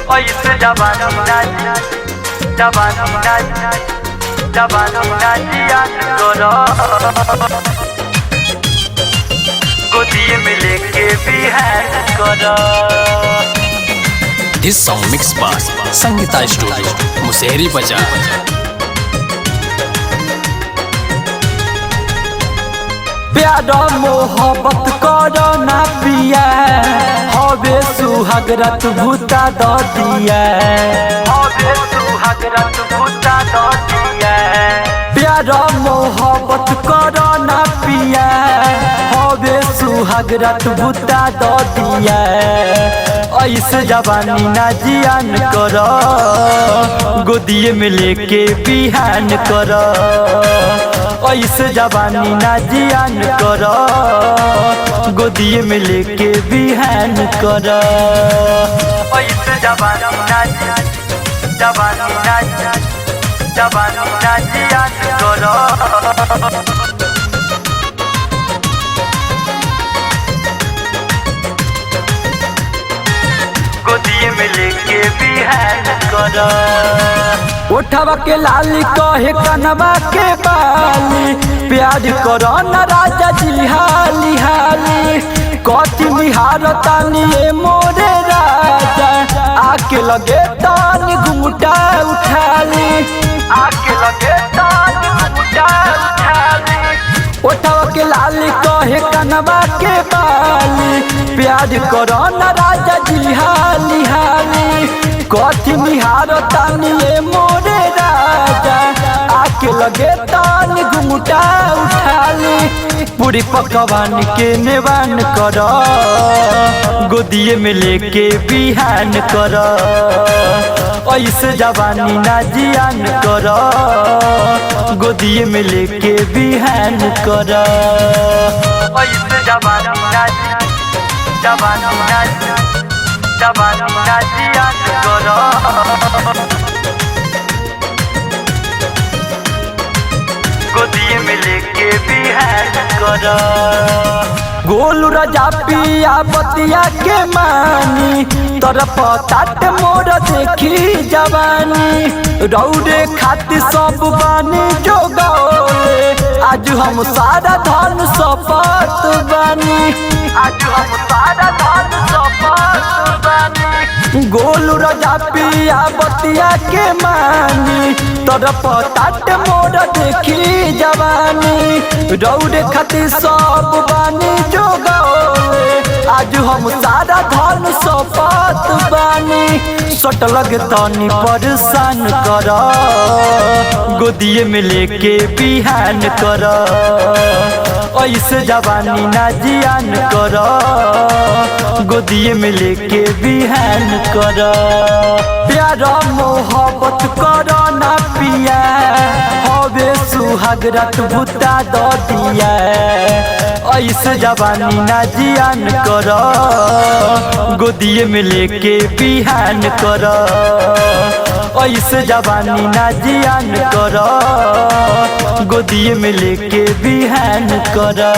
ऐसे जवानी ना जियान करो, गोदी में लेके बिहान करो। This song mixed by Sangeeta Studio, Musehri Bazaar। प्यार मोहब्बत करो ना पिया, हवे सुहाग रात भूता दो दिया, हवे सुहाग रात भूता दो दिया। प्यार मोहब्बत करो ना पिया, हवे सुहाग रात भूता दो दिया। ऐसे जवानी ना जियान करो, गोदिए में लेके बिहान करो। ऐसे जवानी ना जियान करो, गोदिए में लेके बिहान करो। ऐसे जवानी ना जियान करो, गोदिए में लेके बिहान करो। उठवा के लाली कहे कनवा के बाली, प्यार करो न राजा जी हाली हाली। कथी निहारतानी ये मोरे राजा, आके लगे तानी घुमटा उठाली, आके लगे तानी घुमटा उठाली। उठवा के लाली कहे कनवा के बाली, प्यार करो न राजा जी हाली हाली। कथी निहारतानी ये मोरे राजा, आके लगे तानी घुमटा उठाली। पूरी पकवान के नेवान करो, गोदिए में लेके बिहान करो। ऐसे जवानी ना जियान करो, गोदिए में लेके बिहान करो। ऐसे जवानी ना जियान करो, गोदिए में लेके बिहान करो। गोलू राजा पिया बतिया के मानी, तरफ ताट मोर देखी जवानी। रौरे खातिर सब बानी जो गौले, आज हम सारा धन सपत बानी, आज हम सारा धन सपत बानी। गोलू राजा पिया बतिया के मानी, तरफ ताट मोर देखी जवानी। रौरे खातिर सब बानी जो गौले, आज हम सारा धन सपत बानी। सट लगे तनी परेशान करो, गोदिए में लेके बिहान करो। ऐसे जवानी ना जियान करो, गोदिए में लेके बिहान करो। प्यार मोहब्बत करो ना पिया, हवे सुहाग रात भूता दो दिया। ऐसे जवानी ना जियान करो, गोदिए में लेके बिहान करो। ऐसे जवानी ना जियान करो, गोदिए में लेके बिहान करो।